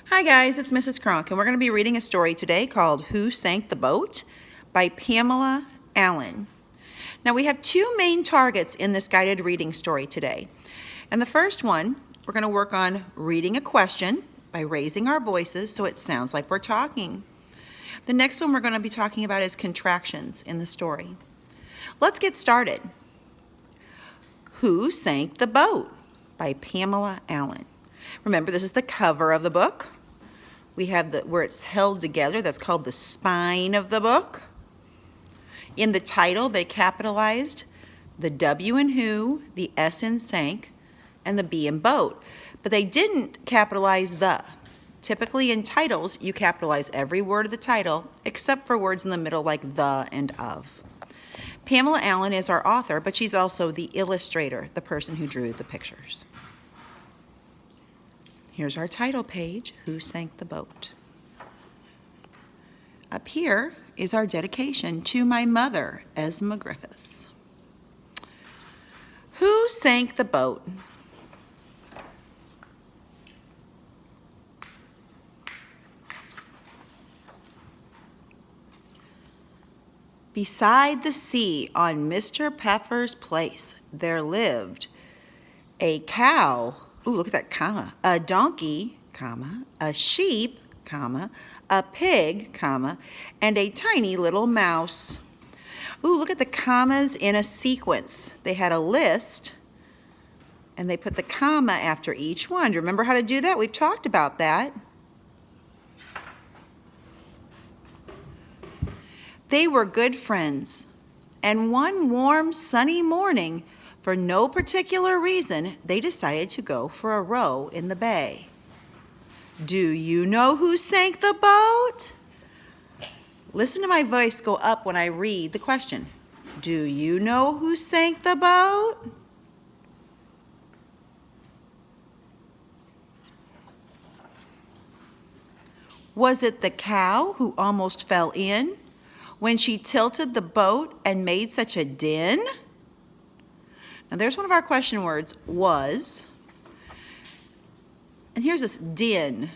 Hi guys, it's Mrs. Kronk, and we're going to be reading a story today called Who Sank the Boat by Pamela Allen. Now we have two main targets in this guided reading story today. And the first one, we're going to work on reading a question by raising our voices so it sounds like we're talking. The next one we're going to be talking about is contractions in the story. Let's get started. Who Sank the Boat by Pamela Allen. Remember, this is the cover of the book. We have where it's held together, that's called the spine of the book. In the title, they capitalized the W in who, the S in sank, and the B in boat. But they didn't capitalize the. Typically in titles, you capitalize every word of the title, except for words in the middle like the and of. Pamela Allen is our author, but she's also the illustrator, the person who drew the pictures. Here's our title page, Who Sank the Boat? Up here is our dedication to my mother, Esma Griffiths. Who sank the boat? Beside the sea on Mr. Peffer's place, there lived a cow. Ooh, look at that comma. A donkey, comma, a sheep, comma, a pig, comma, and a tiny little mouse. Ooh, look at the commas in a sequence. They had a list, and they put the comma after each one. Do you remember how to do that? We've talked about that. They were good friends, and one warm, sunny morning, for no particular reason, they decided to go for a row in the bay. Do you know who sank the boat? Listen to my voice go up when I read the question. Do you know who sank the boat? Was it the cow who almost fell in when she tilted the boat and made such a din? Now there's one of our question words, was. And here's this din.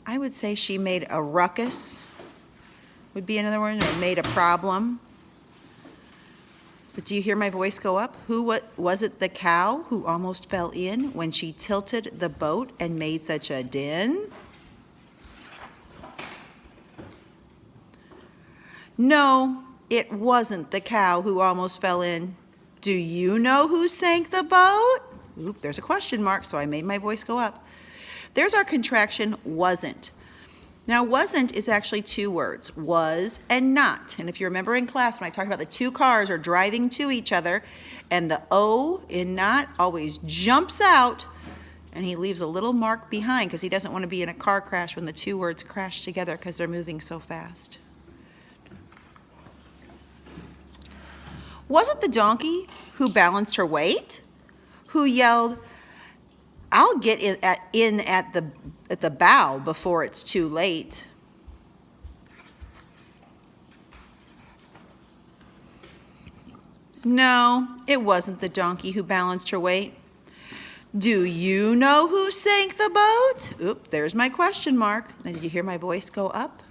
I would say she made a ruckus, would be another word, or made a problem. But do you hear my voice go up? Was it the cow who almost fell in when she tilted the boat and made such a din? No, it wasn't the cow who almost fell in. Do you know who sank the boat? Oop, there's a question mark, so I made my voice go up. There's our contraction, wasn't. Now, wasn't is actually two words, was and not. And if you remember in class when I talked about the two cars are driving to each other, and the O in not always jumps out, and he leaves a little mark behind because he doesn't want to be in a car crash when the two words crash together because they're moving so fast. Was it the donkey who balanced her weight? Who yelled, "I'll get in at the bow before it's too late"? No, it wasn't the donkey who balanced her weight. Do you know who sank the boat? Oop, there's my question mark. Now, did you hear my voice go up?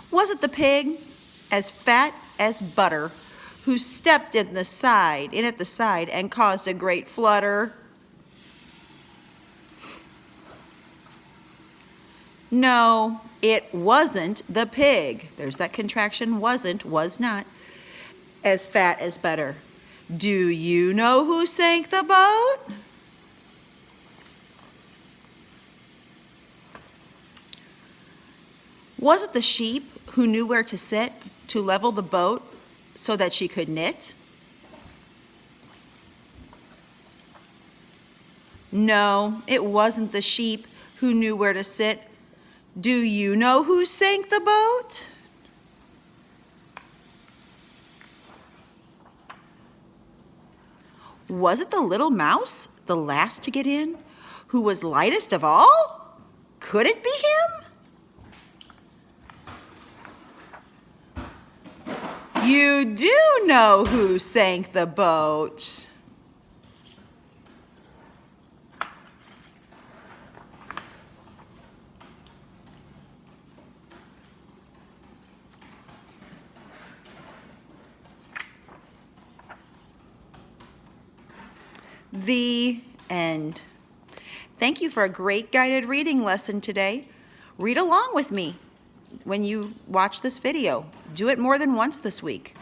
Was it the pig, as fat as butter, who stepped in at the side and caused a great flutter? No, it wasn't the pig. There's that contraction, wasn't, was not, as fat as butter. Do you know who sank the boat? Was it the sheep who knew where to sit to level the boat so that she could knit? No, it wasn't the sheep who knew where to sit. Do you know who sank the boat? Was it the little mouse, the last to get in, who was lightest of all? Could it be him? You do know who sank the boat. The end. Thank you for a great guided reading lesson today. Read along with me when you watch this video. Do it more than once this week.